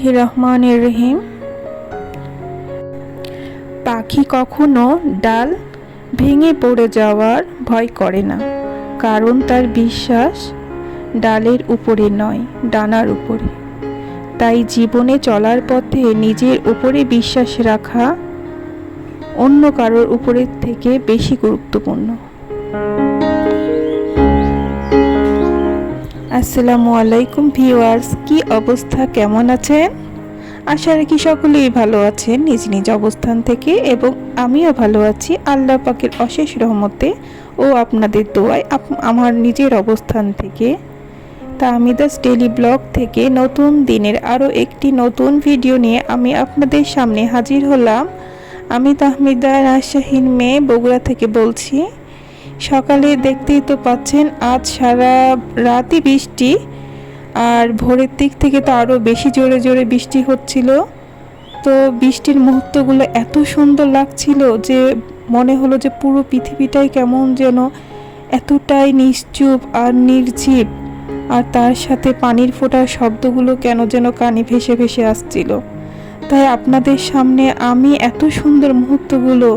বিসমিল্লাহির রহমানির রহিম। পাখি কখনো ডাল ভেঙে পড়ে যাওয়ার ভয় করে না, কারণ তার বিশ্বাস ডালের উপরে নয়, ডানার উপরে। তাই জীবনে চলার পথে নিজের উপরে বিশ্বাস রাখা অন্য কারোর উপরের থেকে বেশি গুরুত্বপূর্ণ। আসসালামু আলাইকুম ভিউয়ার্স, কি অবস্থা, কেমন আছেন? আশা রাখি সকলেই ভালো আছেন নিজ নিজ অবস্থান থেকে, এবং আমিও ভালো আছি আল্লাহ পাকের অশেষ রহমতে ও আপনাদের দোয়ায় আমার নিজের অবস্থান থেকে। তাহমিদাস ডেইলি ব্লগ থেকে নতুন দিনের আরও একটি নতুন ভিডিও নিয়ে আমি আপনাদের সামনে হাজির হলাম। আমি তাহমিদা, রাজশাহীর মেয়ে, বগুড়া থেকে বলছি। সকালে দেখতেই তো পাচ্ছেন আজ সারা রাতই বৃষ্টি, আর ভোরের দিক থেকে তো আরও বেশি জোরে জোরে বৃষ্টি হচ্ছিল। তো বৃষ্টির মুহূর্তগুলো এত সুন্দর লাগছিল যে মনে হলো যে পুরো পৃথিবীটাই কেমন যেন এতটাই নিশ্চুপ আর নির্জীব, আর তার সাথে পানির ফোঁটার শব্দগুলো কেন যেন কানে ভেসে ভেসে আসছিল। তাই আপনাদের সামনে আমি এত সুন্দর মুহূর্তগুলো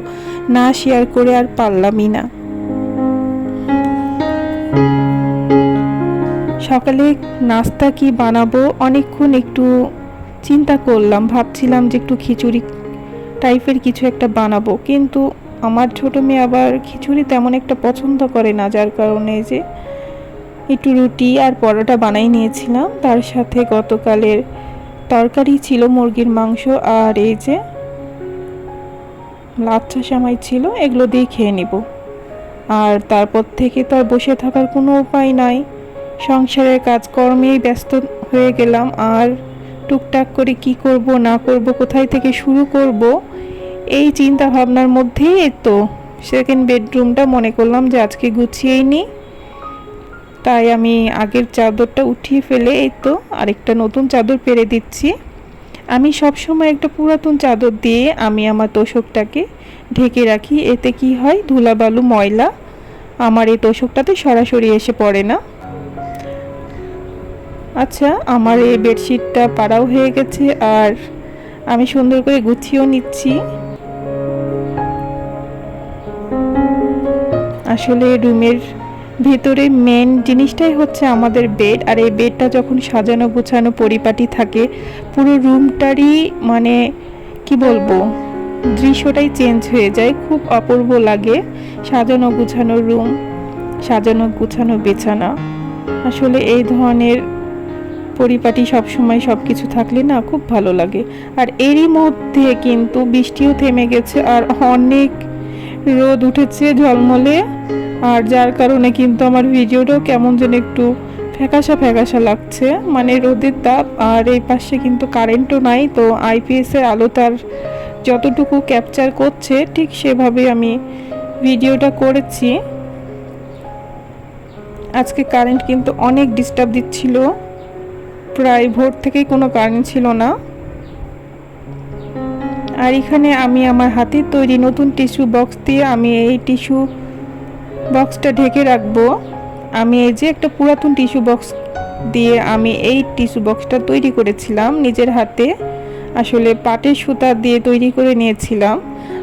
না শেয়ার করে আর পারলামই না। সকালে নাস্তা কি বানাবো অনেকক্ষণ একটু চিন্তা করলাম, ভাবছিলাম যে একটু খিচুড়ি টাইপের কিছু একটা বানাবো, কিন্তু আমার ছোট মেয়ে আবার খিচুড়ি তেমন একটা পছন্দ করে না, যার কারণে যে একটু রুটি আর পরোটা বানাই নিয়েছিলাম। তার সাথে গতকালের তরকারি ছিল মুরগির মাংস, আর এই যে লাচ্ছা সেমাই ছিল, এগুলো দিয়ে খেয়ে নিব। আর তারপর থেকে তো আর বসে থাকার কোনো উপায় নাই, সংসারের কাজকর্মেই ব্যস্ত হয়ে গেলাম। আর টুকটাক করে কি করব না করব, কোথায় থেকে শুরু করব, এই চিন্তা ভাবনার মধ্যেই তো সেকেন্ড বেডরুমটা মনে করলাম যে আজকে গুছিয়েই নিই। তাই আমি আগের চাদরটা উঠিয়ে ফেলে এই তো আরেকটা নতুন চাদর পেরে দিচ্ছি। আমি সবসময় একটা পুরাতন চাদর দিয়ে আমি আমার তোশকটাকে ঢেকে রাখি, এতে কি হয় ধুলাবালু ময়লা আমার এই তোশকটাতে সরাসরি এসে পড়ে না। আচ্ছা, আমার এই বেডশিটটা পাড়াও হয়ে গেছে, আর আমি সুন্দর করে গুছিয়েও নিচ্ছি। আসলে রুমের ভেতরে মেন জিনিসটাই হচ্ছে আমাদের বেড, আর এই বেডটা যখন সাজানো গোছানো পরিপাটি থাকে পুরো রুমটারই মানে কি বলবো, দৃশ্যটাই চেঞ্জ হয়ে যায়, খুব অপূর্ব লাগে। সাজানো গোছানো রুম, সাজানো গোছানো বিছানা, আসলে এই ধরনের পরিপাটি সবসময় সব কিছু থাকলে না খুব ভালো লাগে। আর এরই মধ্যে কিন্তু বৃষ্টিও থেমে গেছে, আর অনেক রোদ উঠেছে ঝলমলে, আর যার কারণে কিন্তু আমার ভিডিওটাও কেমন যেন একটু ফ্যাকাশা ফ্যাকাশা লাগছে, মানে রোদের তাপ। আর এই পাশে কিন্তু কারেন্টও নাই, তো আইপিএসের আলো তার যতটুকু ক্যাপচার করছে ঠিক সেভাবে আমি ভিডিওটা করেছি। আজকে কারেন্ট কিন্তু অনেক ডিস্টার্ব দিচ্ছিল, প্রায় ভোর থেকেই কোনো কারেন্ট ছিল না। আর এখানে আমি আমার হাতের তৈরি নতুন টিস্যু বক্স দিয়ে আমি এই টিস্যু বক্সটা ঢেকে রাখবো। আমি এই যে একটা পুরাতন টিস্যু বক্স দিয়ে আমি এই টিস্যু বক্সটা তৈরি করেছিলাম নিজের হাতে, আসলে পাটের সুতা দিয়ে তৈরি করে নিয়েছিলাম।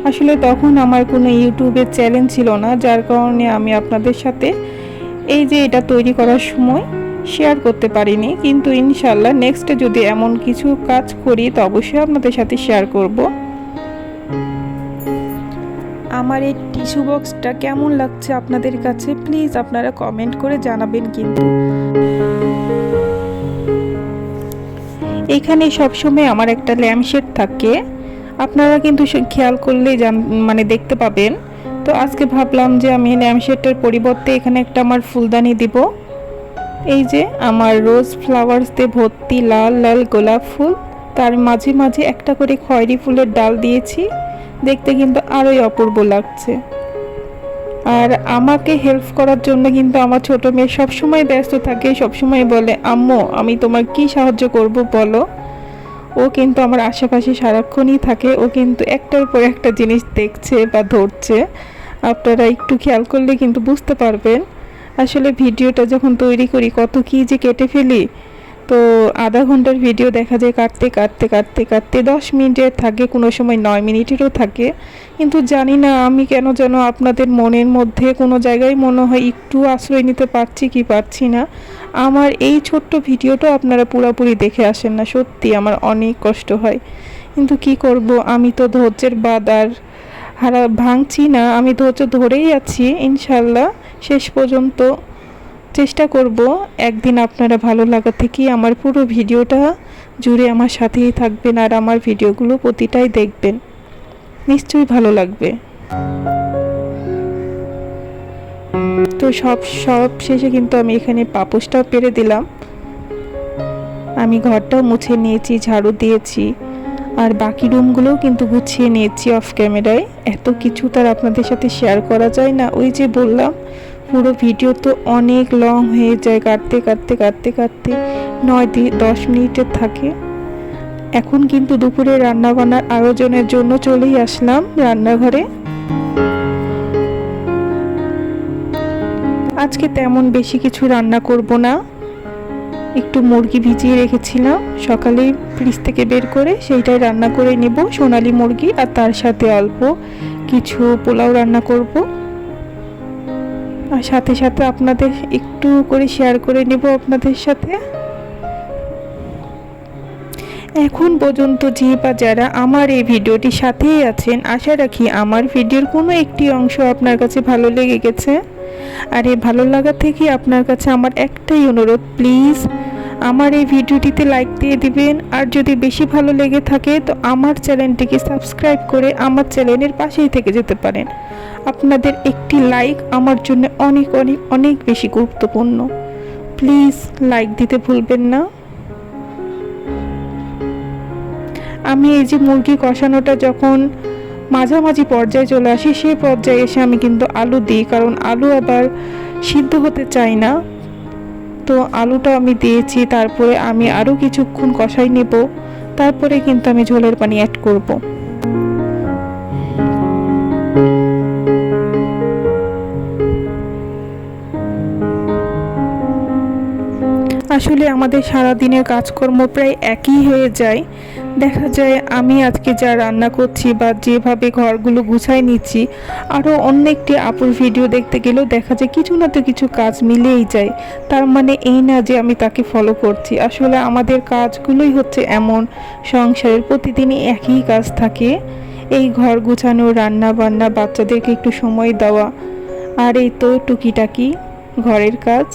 আসলে তখন আমার কোনো ইউটিউবের চ্যানেল ছিল না, যার কারণে আমি আপনাদের সাথে এই যে এটা তৈরি করার সময় শেয়ার করতে পারিনি, কিন্তু ইনশাল্লাহ নেক্সটে যদি এমন কিছু কাজ করি তো অবশ্যই আপনাদের সাথে শেয়ার করব। আমার এই টিস্যু বক্সটা কেমন লাগছে আপনাদের কাছে প্লিজ আপনারা কমেন্ট করে জানাবেন। কিন্তু এখানে সবসময় আমার একটা ল্যাম্পশেড থাকে, আপনারা কিন্তু খেয়াল করলেই মানে দেখতে পাবেন। তো আজকে ভাবলাম যে আমি ল্যাম্পশেডটার পরিবর্তে এখানে একটা আমার ফুলদানি দিব। এই যে আমার রোজ ফ্লাওয়ার্স দিয়ে ভর্তি লাল লাল গোলাপ ফুল, তার মাঝে মাঝে একটা করে খয়েরি ফুলের ডাল দিয়েছি, দেখতে কিন্তু আরোই অপূর্ব লাগছে। আর আমাকে হেল্প করার জন্য কিন্তু আমার ছোট মেয়ে সবসময় ব্যস্ত থাকে, সবসময় বলে আম্মু আমি তোমার কি সাহায্য করব বলো। ও কিন্তু আমার আশেপাশে সারাক্ষণই থাকে, ও কিন্তু একটার পর একটা জিনিস দেখছে বা ধরছে, আপনারা একটু খেয়াল করলে কিন্তু বুঝতে পারবেন। আসলে ভিডিওটা যখন তৈরি করি কত কি যে কেটে ফেলি, তো আধা ঘন্টার ভিডিও দেখা যায় কাটতে কাটতে কাটতে কাটতে 10 মিনিটের থাকে, কোনো সময় 9 মিনিটেরও থাকে। কিন্তু জানি না আমি কেন যেন আপনাদের মনের মধ্যে কোনো জায়গায় মনে হয় একটু আশ্রয় নিতে পারছি কি পারছি না। আমার এই ছোট্ট ভিডিওটা আপনারা পুরোপুরি দেখে আসেন না, সত্যি আমার অনেক কষ্ট হয়। কিন্তু কি করব, আমি তো ধৈর্যের বাঁধ আর ভাঙছি না, আমি ধৈর্য ধরেই আছি। ইনশাল্লাহ শেষ পর্যন্ত চেষ্টা করব একদিন আপনারা ভালো লাগা থেকে আমার পুরো ভিডিওটা জুড়ে আমার সাথেই থাকবেন আর আমার ভিডিওগুলো প্রতিটাই দেখবেন, নিশ্চয়ই ভালো লাগবে। তো সব শেষে কিন্তু আমি এখানে পাপোশটাও পেরে দিলাম। আমি ঘরটাও মুছে নিয়েছি, ঝাড়ু দিয়েছি, আর বাকি রুমগুলোও কিন্তু গুছিয়ে নিয়েছি অফ ক্যামেরায়। এত কিছু তার আপনাদের সাথে শেয়ার করা যায় না, ওই যে বললাম পুরো ভিডিও তো অনেক লং হয়ে যায়, কাটতে কাটতে কাটতে কাটতে 9-10 মিনিটের থাকে। এখন কিন্তু দুপুরে রান্না বান্নার আয়োজনের জন্য চলেই আসলাম রান্নাঘরে। আজকে তেমন বেশি কিছু রান্না করব না, একটু মুরগি ভিজিয়ে রেখেছিলাম সকালে ফ্রিজ থেকে বের করে, সেইটাই রান্না করে নেব, সোনালী মুরগি, আর তার সাথে অল্প কিছু পোলাও রান্না করব। আর সাথে সাথে আপনাদের একটু করে শেয়ার করে নেব আপনাদের সাথে। এখন পর্যন্ত যে বা যারা আমার এই ভিডিওটির সাথেই আছেন, আশা রাখি আমার ভিডিওর কোনো একটি অংশ আপনার কাছে ভালো লেগে গেছে। আর এই ভালো লাগা থেকে আপনার কাছে আমার একটাই অনুরোধ, প্লিজ আমার এই ভিডিওটিতে লাইক দিয়ে দিবেন। আর যদি বেশি ভালো লেগে থাকে তো আমার চ্যানেলটিকে সাবস্ক্রাইব করে আমার চ্যানেলের পাশেই থেকে যেতে পারেন। আপনাদের একটি লাইক আমার জন্য অনেক অনেক অনেক বেশি গুরুত্বপূর্ণ, প্লিজ লাইক দিতে ভুলবেন না। আমি এই যে মুরগি কষানোটা যখন মাঝামাঝি পর্যায়ে চলে আসি, সেই পর্যায়ে এসে আমি কিন্তু আলু দিই, কারণ আলু আবার সিদ্ধ হতে চাই না। তো আলুটা আমি দিয়েছি, তারপরে আমি আরও কিছুক্ষণ কষাই নেব, তারপরে কিন্তু আমি ঝোলের পানি অ্যাড করব। আসলে আমাদের সারাদিনের কাজকর্ম প্রায় একই হয়ে যায়। দেখা যায় আমি আজকে যা রান্না করছি বা যেভাবে ঘরগুলো গুছাই নিচ্ছি, আরও অন্য একটি আপুর ভিডিও দেখতে গেলেও দেখা যায় কিছু না তো কিছু কাজ মিলেই যায়। তার মানে এই না যে আমি তাকে ফলো করছি, আসলে আমাদের কাজগুলোই হচ্ছে এমন, সংসারের প্রতিদিনই একই কাজ থাকে। এই ঘর গুছানো, রান্না বান্না, বাচ্চাদেরকে একটু সময় দেওয়া, আর এই তো টুকিটাকি ঘরের কাজ,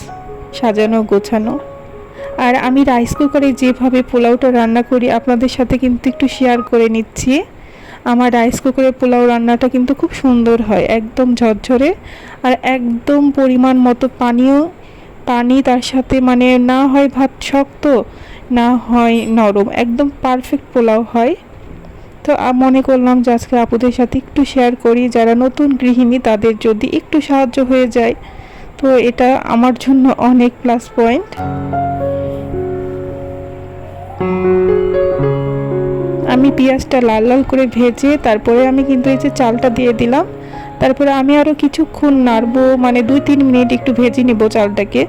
সাজানো গোছানো। আর আমি রাইস কুকারে যেভাবে পোলাওটা রান্না করি আপনাদের সাথে কিন্তু একটু শেয়ার করে নিচ্ছি। আমার রাইস কুকারে পোলাও রান্নাটা কিন্তু খুব সুন্দর হয়, একদম ঝরঝরে, আর একদম পরিমাণ মতো পানি তার সাথে, মানে না হয় ভাত শক্ত না হয় নরম, একদম পারফেক্ট পোলাও হয়। তো মনে করলাম যে আজকে আপুদের সাথে একটু শেয়ার করি, যারা নতুন গৃহিণী তাদের যদি একটু সাহায্য হয়ে যায় তো এটা আমার জন্য অনেক প্লাস পয়েন্ট। আমি পেঁয়াজটা লাল লাল করে ভেজে তারপরে আমি কিন্তু এই যে চালটা দিয়ে দিলাম, তারপরে আমি আরও কিছুক্ষণ নাড়বো, মানে 2-3 মিনিট একটু ভেজে নেব চালটাকে,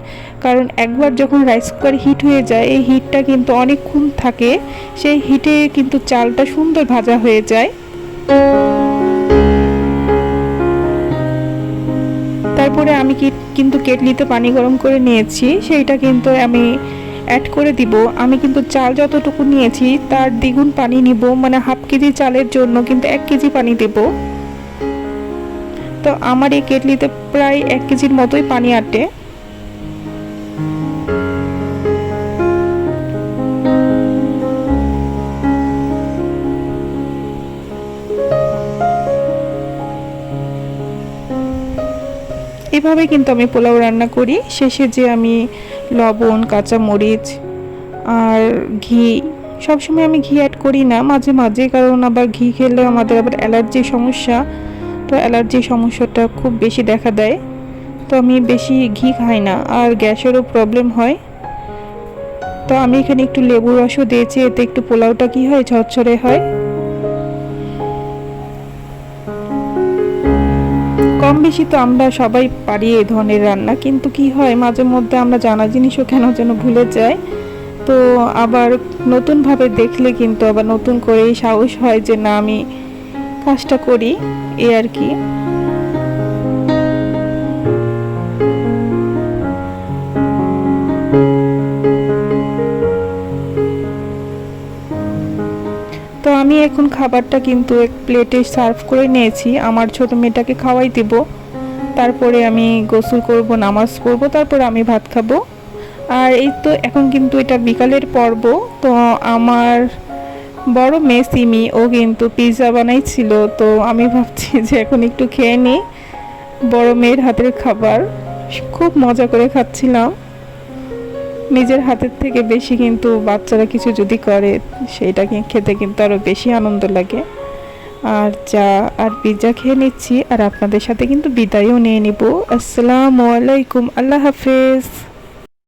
কারণ একবার যখন রাইস কুকার হিট হয়ে যায় এই হিটটা কিন্তু অনেকক্ষণ থাকে, সেই হিটে কিন্তু চালটা সুন্দর ভাজা হয়ে যায়। তারপরে আমি কিন্তু কেটলিতে পানি গরম করে নিয়েছি, সেইটা কিন্তু আমি অ্যাড করে দিব। আমি কিন্তু চাল যতটুকু নিয়েছি তার দ্বিগুণ পানি নিব, মানে হাফ কেজি চালের জন্য কিন্তু 1 কেজি পানি দেব। তো আমার এই কেটলিতে প্রায় 1 কেজির মতোই পানি আটে। এভাবে কিন্তু আমি পোলাও রান্না করি। শেষে যে আমি লবণ, কাঁচা মরিচ আর ঘি, সবসময় আমি ঘি অ্যাড করি না, মাঝে মাঝে, কারণ আবার ঘি খেলে আমাদের আবার অ্যালার্জির সমস্যা, তো অ্যালার্জির সমস্যাটা খুব বেশি দেখা দেয়, তো আমি বেশি ঘি খাই না, আর গ্যাসেরও প্রবলেম হয়। তো আমি এখানে একটু লেবু রসও দিয়েছি, এতে একটু পোলাওটা কি হয়, ঝরঝরে হয়। কম বেশি তো আমরা সবাই পারি এই ধরনের রান্না, কিন্তু কি হয় মাঝে মধ্যে আমরা জানা জিনিসও কেন যেন ভুলে যাই। তো আবার নতুনভাবে দেখলে কিন্তু আবার নতুন করেই সাহস হয় যে না আমি কাজটা করি, এই আর কি। তো আমি এখন খাবারটা কিন্তু এক প্লেটে সার্ভ করে নিয়েছি, আমার ছোট মেয়েটাকে খাওয়াই দেব, তারপরে আমি গোসল করব, নামাজ পড়ব, তারপরে আমি ভাত খাবো। আর এই তো এখন কিন্তু এটা বিকালের পর্ব। তো আমার বড় মেয়ে সিমি ও কিন্তু পিৎজা বানাইছিল, তো আমি ভাবছি যে এখন একটু খেয়ে নিই বড় মেয়ের হাতের খাবার। খুব মজা করে খাচ্ছিলাম। নিজের হাতের থেকে বেশি কিন্তু বাচ্চারা কিছু যদি করে সেইটাকে খেতে কিন্তু আরও বেশি আনন্দ লাগে। আর চা আর পিৎজা খেয়ে নিচ্ছি, আর আপনাদের সাথে কিন্তু বিদায়ও নিয়ে নিব। আসসালামু আলাইকুম, আল্লাহ হাফেজ।